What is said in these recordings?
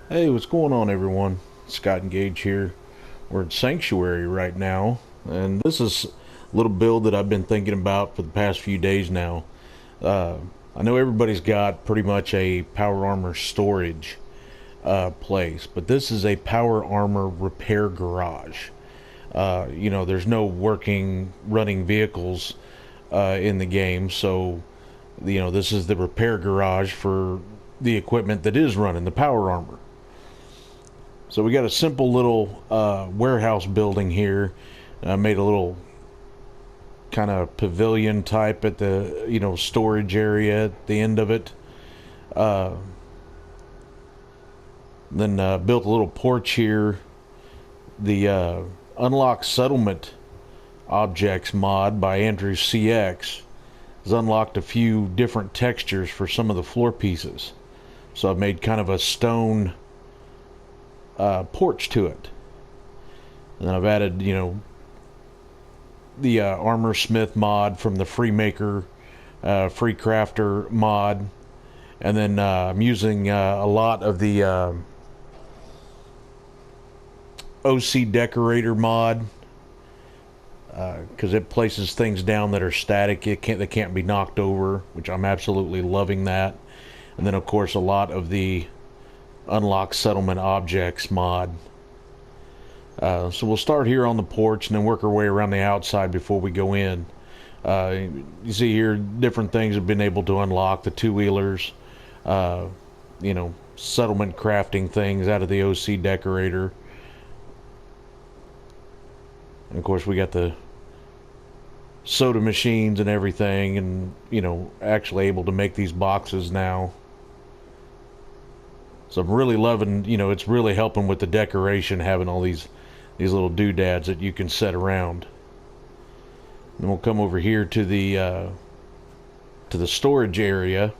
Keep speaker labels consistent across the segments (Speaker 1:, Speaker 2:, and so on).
Speaker 1: Hey, what's going on, everyone? Scott and Gage here. We're at Sanctuary right now, and this is a little build that I've been thinking about for the past few days now. Uh, I know everybody's got pretty much a power armor storage place, but this is a power armor repair garage. There's no working, running vehicles in the game, so this is the repair garage for the equipment that is running the power armor. So we got a simple little warehouse building here. I made a little kind of pavilion type at the storage area at the end of it. Uh, then built a little porch here. The Unlock Settlement Objects mod by Andrew CX has unlocked a few different textures for some of the floor pieces. So I've made kind of a stone porch to it. And then I've added, the Armor Smith mod from the Freemaker, Free Crafter mod. And then I'm using a lot of the OC Decorator mod because it places things down that are static. They can't be knocked over, which I'm absolutely loving that. And then, of course, a lot of the Unlock Settlement Objects mod. So we'll start here on the porch and then work our way around the outside before we go in. You see here, different things have been able to unlock. The two-wheelers, settlement crafting things out of the OC Decorator. And of course, we got the soda machines and everything, and actually able to make these boxes now. So I'm really loving, it's really helping with the decoration, having all these little doodads that you can set around. Then we'll come over here to the storage area,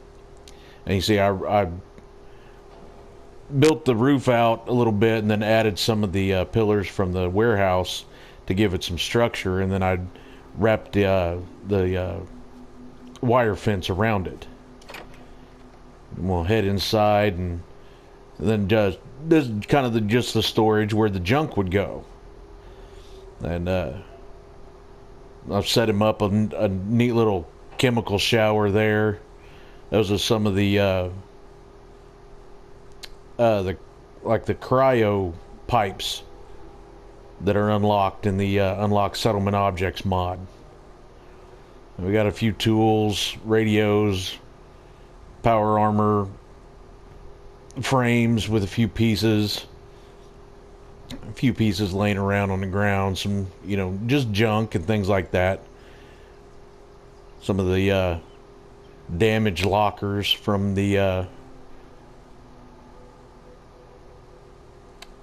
Speaker 1: and you see I built the roof out a little bit, and then added some of the pillars from the warehouse to give it some structure, and then I wrapped the wire fence around it. And we'll head inside, and then just this is kind of just the storage where the junk would go. And I've set him up a neat little chemical shower there. Those are some of the cryo pipes that are unlocked in the Unlock Settlement Objects mod. We got a few tools, radios, power armor frames with a few pieces laying around on the ground, some just junk and things like that. Some of the damaged lockers from the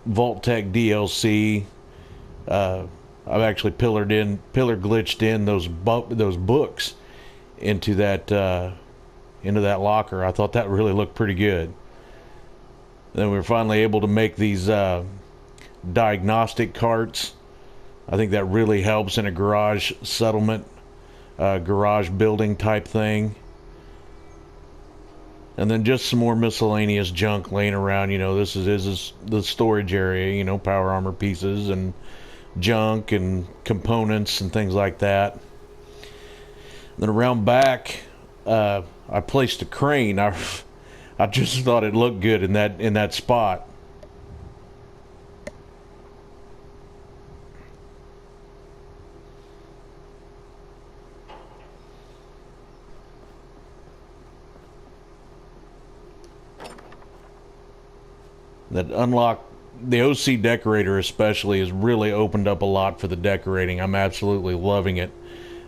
Speaker 1: Vault-Tec DLC. I've actually pillar glitched in those books into that locker. I thought that really looked pretty good. Then we were finally able to make these diagnostic carts. I think that really helps in a garage settlement, garage building type thing. And then just some more miscellaneous junk laying around. This is the storage area, power armor pieces and junk and components and things like that. Then around back, I placed a crane. I just thought it looked good in that spot. That unlock the OC Decorator especially has really opened up a lot for the decorating. I'm absolutely loving it.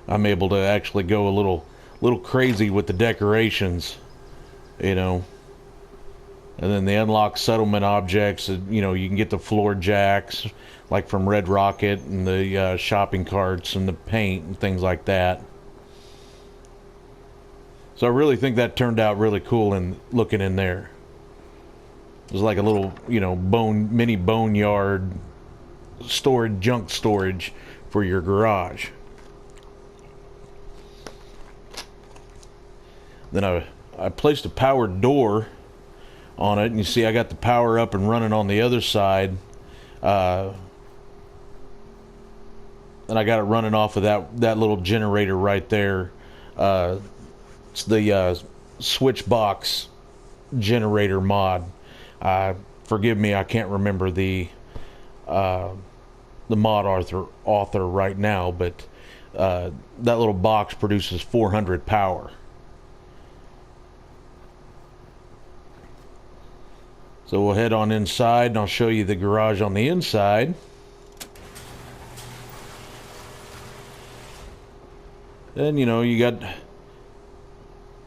Speaker 1: I'm able to actually go a little crazy with the decorations, And then the Unlock Settlement Objects, you can get the floor jacks like from Red Rocket, and the shopping carts and the paint and things like that. So I really think that turned out really cool in looking in there. It was like a little, mini boneyard junk storage for your garage. Then I placed a powered door on it. And you see I got the power up and running on the other side. And I got it running off of that little generator right there. It's the Switchbox generator mod. Forgive me, I can't remember the mod author right now, but that little box produces 400 power. So we'll head on inside and I'll show you the garage on the inside. Then, you know, you got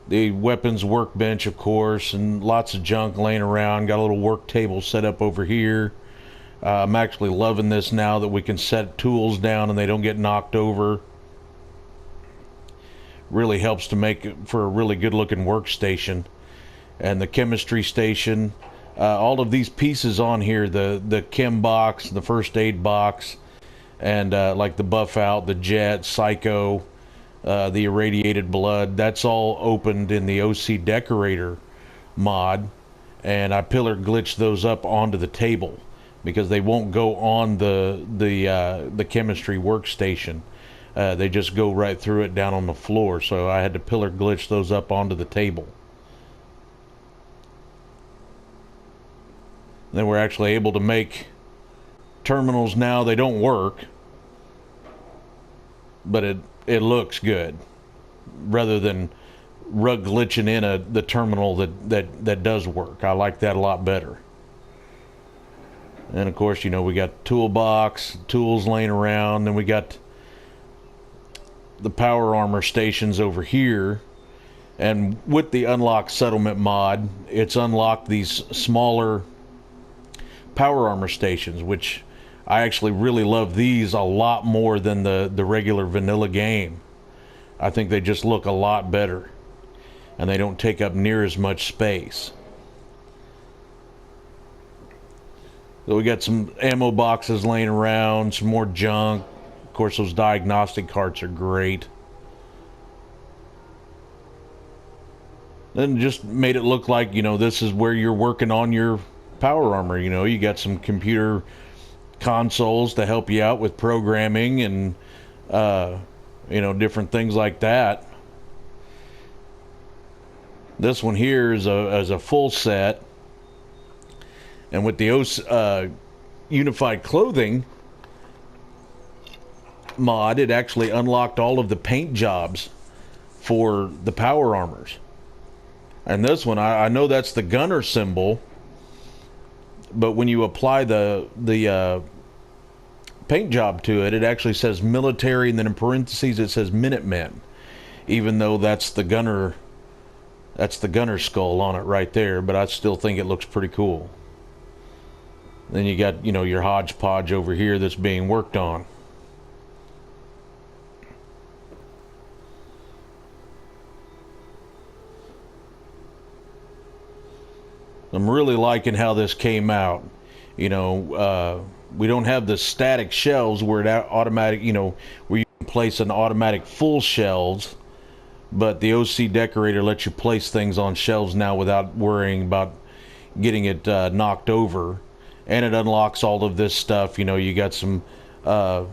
Speaker 1: the weapons workbench, of course, and lots of junk laying around. Got a little work table set up over here. I'm actually loving this now that we can set tools down and they don't get knocked over. Really helps to make it for a really good looking workstation. And the chemistry station, all of these pieces on here, the chem box, the first aid box, and like the buff out, the jet, psycho, the irradiated blood, that's all opened in the OC Decorator mod, and I pillar glitched those up onto the table because they won't go on the chemistry workstation. They just go right through it down on the floor, so I had to pillar glitch those up onto the table. Then we're actually able to make terminals now. They don't work, but it looks good, rather than rug glitching in the terminal that does work. I like that a lot better. And of course, you know, we got toolbox, tools laying around, then we got the power armor stations over here. And with the unlock settlement mod, it's unlocked these smaller power armor stations, which I actually really love these a lot more than the regular vanilla game. I think they just look a lot better and they don't take up near as much space. So we got some ammo boxes laying around, some more junk. Of course, those diagnostic carts are great. Then just made it look like, you know, this is where you're working on your power armor. You know, you got some computer consoles to help you out with programming and you know, different things like that. This one here is a full set, and with the unified clothing mod, it actually unlocked all of the paint jobs for the power armors. And this one, I know that's the gunner symbol, but when you apply the paint job to it, it actually says military, and then in parentheses it says Minutemen, even though that's the gunner skull on it right there. But I still think it looks pretty cool. Then you got, you know, your hodgepodge over here that's being worked on. I'm really liking how this came out. You know, we don't have the static shelves where it automatic, you know, where you can place an automatic full shelves, but the OC Decorator lets you place things on shelves now without worrying about getting it knocked over. And it unlocks all of this stuff. You know, you got some a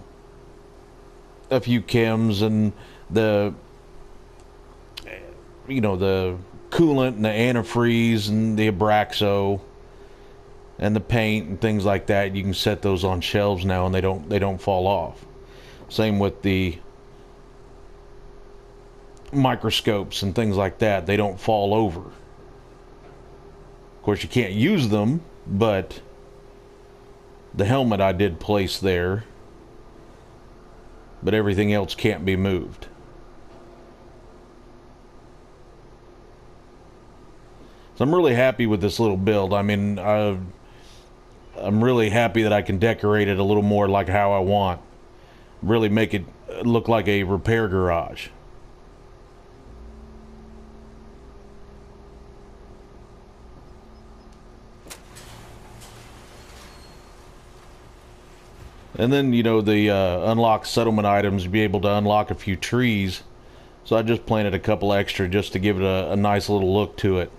Speaker 1: few chems and the, you know, the coolant and the antifreeze and the Abraxo and the paint and things like that. You can set those on shelves now and they don't fall off. Same with the microscopes and things like that. They don't fall over. Of course, you can't use them, but the helmet I did place there, but everything else can't be moved. So I'm really happy with this little build. I mean, I'm really happy that I can decorate it a little more like how I want. Really make it look like a repair garage. And then, you know, the unlock settlement items, you'll be able to unlock a few trees. So I just planted a couple extra just to give it a nice little look to it.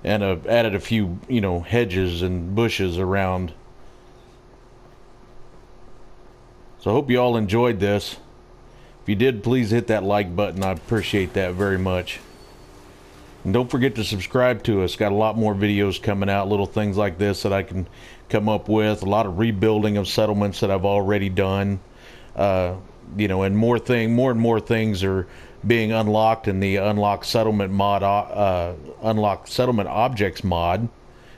Speaker 1: and added a few, hedges and bushes around. So I hope you all enjoyed this. If you did, please hit that like button. I appreciate that very much. And don't forget to subscribe to us. Got a lot more videos coming out, little things like this that I can come up with. A lot of rebuilding of settlements that I've already done. And more and more things are being unlocked in the Unlock Settlement mod, Unlock Settlement Objects mod.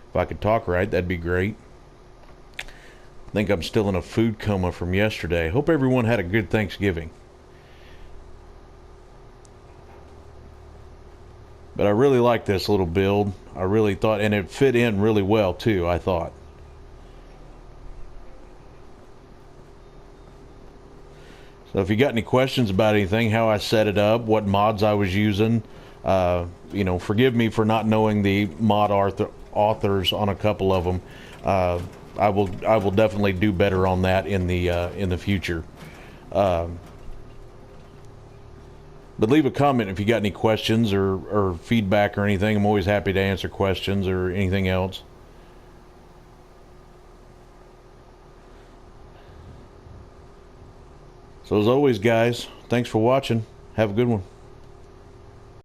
Speaker 1: If I could talk right, that'd be great. I think I'm still in a food coma from yesterday. Hope everyone had a good Thanksgiving. But I really like this little build. I really thought, and it fit in really well too, I thought. So if you got any questions about anything, how I set it up, what mods I was using, forgive me for not knowing the mod authors on a couple of them. I will definitely do better on that in the future. But leave a comment if you got any questions or feedback or anything. I'm always happy to answer questions or anything else. So as always, guys, thanks for watching. Have a good one.